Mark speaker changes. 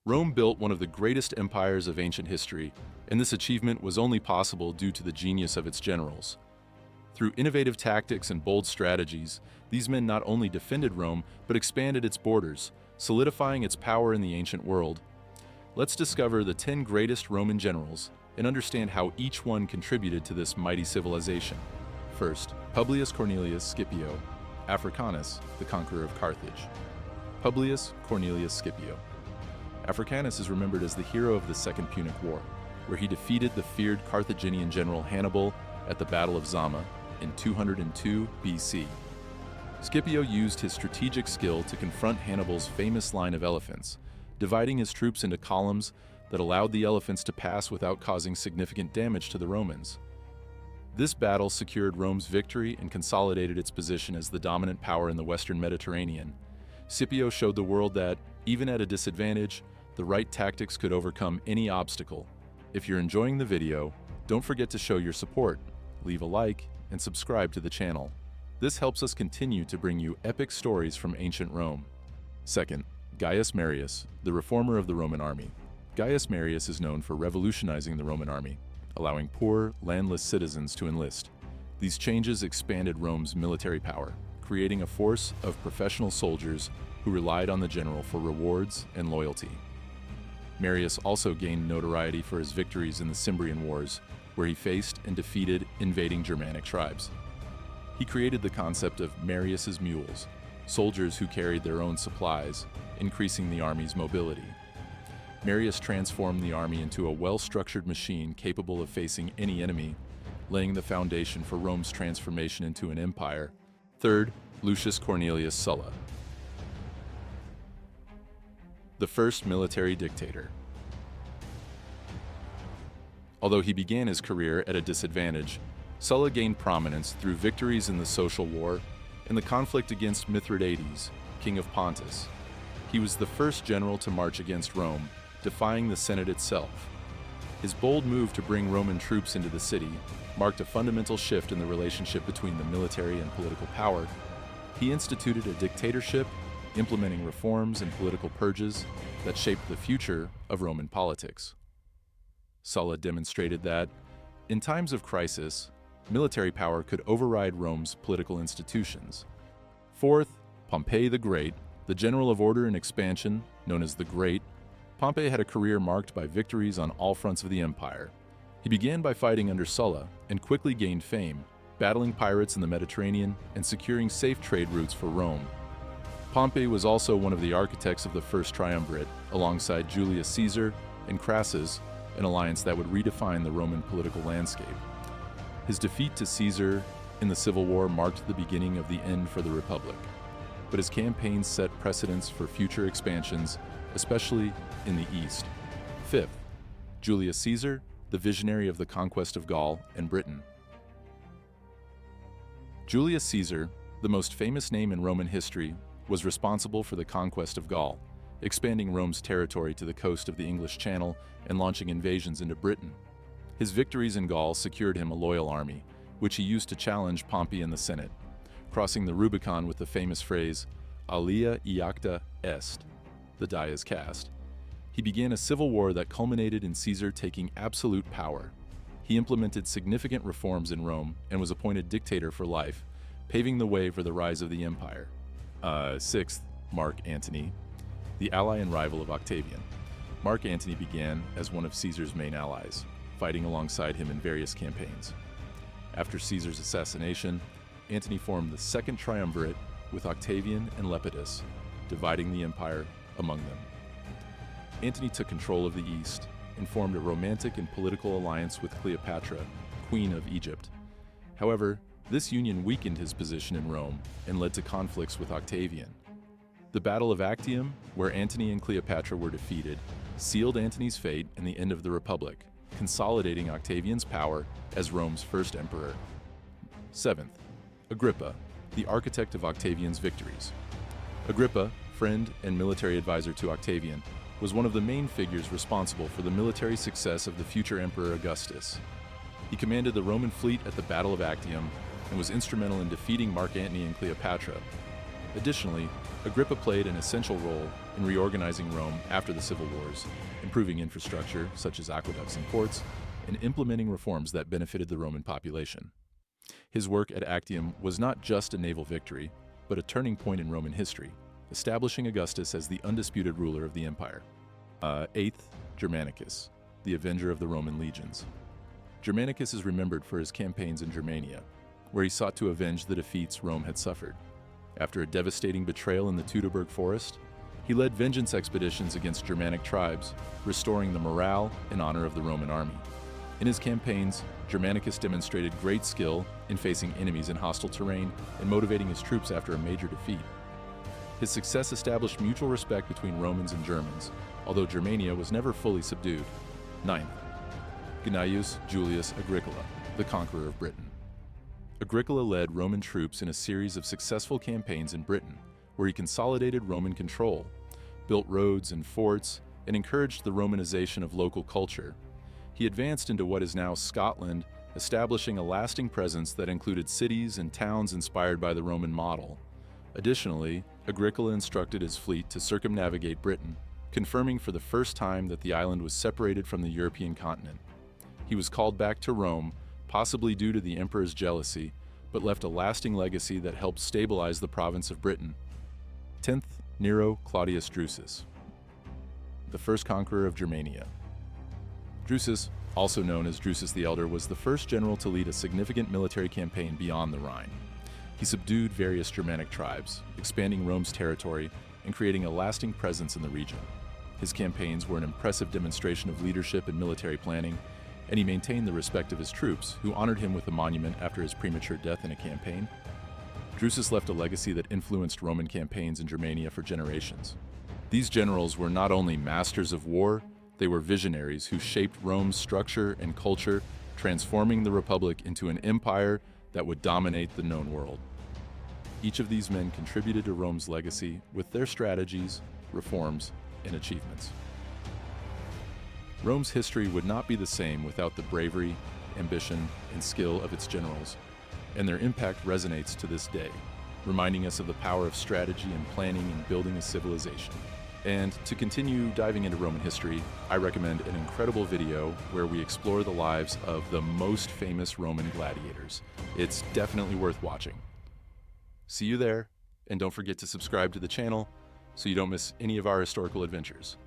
Speaker 1: Rome built one of the greatest empires of ancient history, and this achievement was only possible due to the genius of its generals. Through innovative tactics and bold strategies, these men not only defended Rome, but expanded its borders, solidifying its power in the ancient world. Let's discover the 10 greatest Roman generals and understand how each one contributed to this mighty civilization. First, Publius Cornelius Scipio Africanus, the conqueror of Carthage. Publius Cornelius Scipio Africanus is remembered as the hero of the Second Punic War, where he defeated the feared Carthaginian general Hannibal at the Battle of Zama in 202 BC. Scipio used his strategic skill to confront Hannibal's famous line of elephants, dividing his troops into columns that allowed the elephants to pass without causing significant damage to the Romans. This battle secured Rome's victory and consolidated its position as the dominant power in the Western Mediterranean. Scipio showed the world that, even at a disadvantage, the right tactics could overcome any obstacle. If you're enjoying the video, don't forget to show your support, leave a like, and subscribe to the channel. This helps us continue to bring you epic stories from ancient Rome. Second, Gaius Marius, the reformer of the Roman army. Gaius Marius is known for revolutionizing the Roman army, allowing poor, landless citizens to enlist. These changes expanded Rome's military power, creating a force of professional soldiers who relied on the general for rewards and loyalty. Marius also gained notoriety for his victories in the Cimbrian Wars, where he faced and defeated invading Germanic tribes. He created the concept of Marius's mules, soldiers who carried their own supplies, increasing the army's mobility. Marius transformed the army into a well-structured machine capable of facing any enemy, laying the foundation for Rome's transformation into an empire. Third, Lucius Cornelius Sulla, the first military dictator. Although he began his career at a disadvantage, Sulla gained prominence through victories in the Social War and the conflict against Mithridates, king of Pontus. He was the first general to march against Rome, defying the Senate itself. His bold move to bring Roman troops into the city marked a fundamental shift in the relationship between the military and political power. He instituted a dictatorship, implementing reforms and political purges that shaped the future of Roman politics. Sulla demonstrated that, in times of crisis, military power could override Rome's political institutions. Fourth, Pompey the Great, the general of order and expansion, known as the Great. Pompey had a career marked by victories on all fronts of the empire. He began by fighting under Sulla and quickly gained fame, battling pirates in the Mediterranean and securing safe trade routes for Rome. Pompey was also one of the architects of the First Triumvirate, alongside Julius Caesar and Crassus, an alliance that would redefine the Roman political landscape. His defeat to Caesar in the Civil War marked the beginning of the end for the Republic, but his campaigns set precedents for future expansions, especially in the East. Fifth, Julius Caesar, the visionary of the conquest of Gaul and Britain. Julius Caesar, the most famous name in Roman history, was responsible for the conquest of Gaul, expanding Rome's territory to the coast of the English Channel and launching invasions into Britain. His victories in Gaul secured him a loyal army, which he used to challenge Pompey in the Senate, crossing the Rubicon with the famous phrase, "Alia iacta est," the die is cast. He began a civil war that culminated in Caesar taking absolute power. He implemented significant reforms in Rome and was appointed dictator for life, paving the way for the rise of the empire. Sixth, Mark Antony, the ally and rival of Octavian. Mark Antony began as one of Caesar's main allies, fighting alongside him in various campaigns. After Caesar's assassination, Antony formed the Second Triumvirate with Octavian and Lepidus, dividing the empire among them. Antony took control of the East and formed a romantic and political alliance with Cleopatra, Queen of Egypt. However, this union weakened his position in Rome and led to conflicts with Octavian. The Battle of Actium, where Antony and Cleopatra were defeated, sealed Antony's fate and the end of the Republic, consolidating Octavian's power as Rome's first emperor. Seventh, Agrippa, the architect of Octavian's victories. Agrippa, friend and military advisor to Octavian, was one of the main figures responsible for the military success of the future Emperor Augustus. He commanded the Roman fleet at the Battle of Actium and was instrumental in defeating Mark Antony and Cleopatra. Additionally, Agrippa played an essential role in reorganizing Rome after the civil wars, improving infrastructure such as aqueducts and ports, and implementing reforms that benefited the Roman population. His work at Actium was not just a naval victory, but a turning point in Roman history, establishing Augustus as the undisputed ruler of the empire. 8th, Germanicus, the avenger of the Roman legions. Germanicus is remembered for his campaigns in Germania, where he sought to avenge the defeats Rome had suffered. After a devastating betrayal in the Teutoburg forest, he led vengeance expeditions against Germanic tribes, restoring the morale and honor of the Roman army. In his campaigns, Germanicus demonstrated great skill in facing enemies in hostile terrain and motivating his troops after a major defeat. His success established mutual respect between Romans and Germans, although Germania was never fully subdued. 9th, Gaius Julius Agricola, the conqueror of Britain. Agricola led Roman troops in a series of successful campaigns in Britain, where he consolidated Roman control, built roads and forts, and encouraged the Romanization of local culture. He advanced into what is now Scotland, establishing a lasting presence that included cities and towns inspired by the Roman model. Additionally, Agricola instructed his fleet to circumnavigate Britain, confirming for the first time that the island was separated from the European continent. He was called back to Rome, possibly due to the emperor's jealousy, but left a lasting legacy that helped stabilize the province of Britain. 10th, Nero Claudius Drusus, the first conqueror of Germania. Drusus, also known as Drusus the Elder, was the first general to lead a significant military campaign beyond the Rhine. He subdued various Germanic tribes, expanding Rome's territory and creating a lasting presence in the region. His campaigns were an impressive demonstration of leadership and military planning, and he maintained the respect of his troops, who honored him with a monument after his premature death in a campaign. Drusus left a legacy that influenced Roman campaigns in Germania for generations. These generals were not only masters of war, they were visionaries who shaped Rome's structure and culture, transforming the Republic into an empire that would dominate the known world. Each of these men contributed to Rome's legacy with their strategies, reforms, and achievements. Rome's history would not be the same without the bravery, ambition, and skill of its generals, and their impact resonates to this day, reminding us of the power of strategy and planning in building a civilization. And to continue diving into Roman history, I recommend an incredible video where we explore the lives of the most famous Roman gladiators. It's definitely worth watching. See you there, and don't forget to subscribe to the channel so you don't miss any of our historical adventures.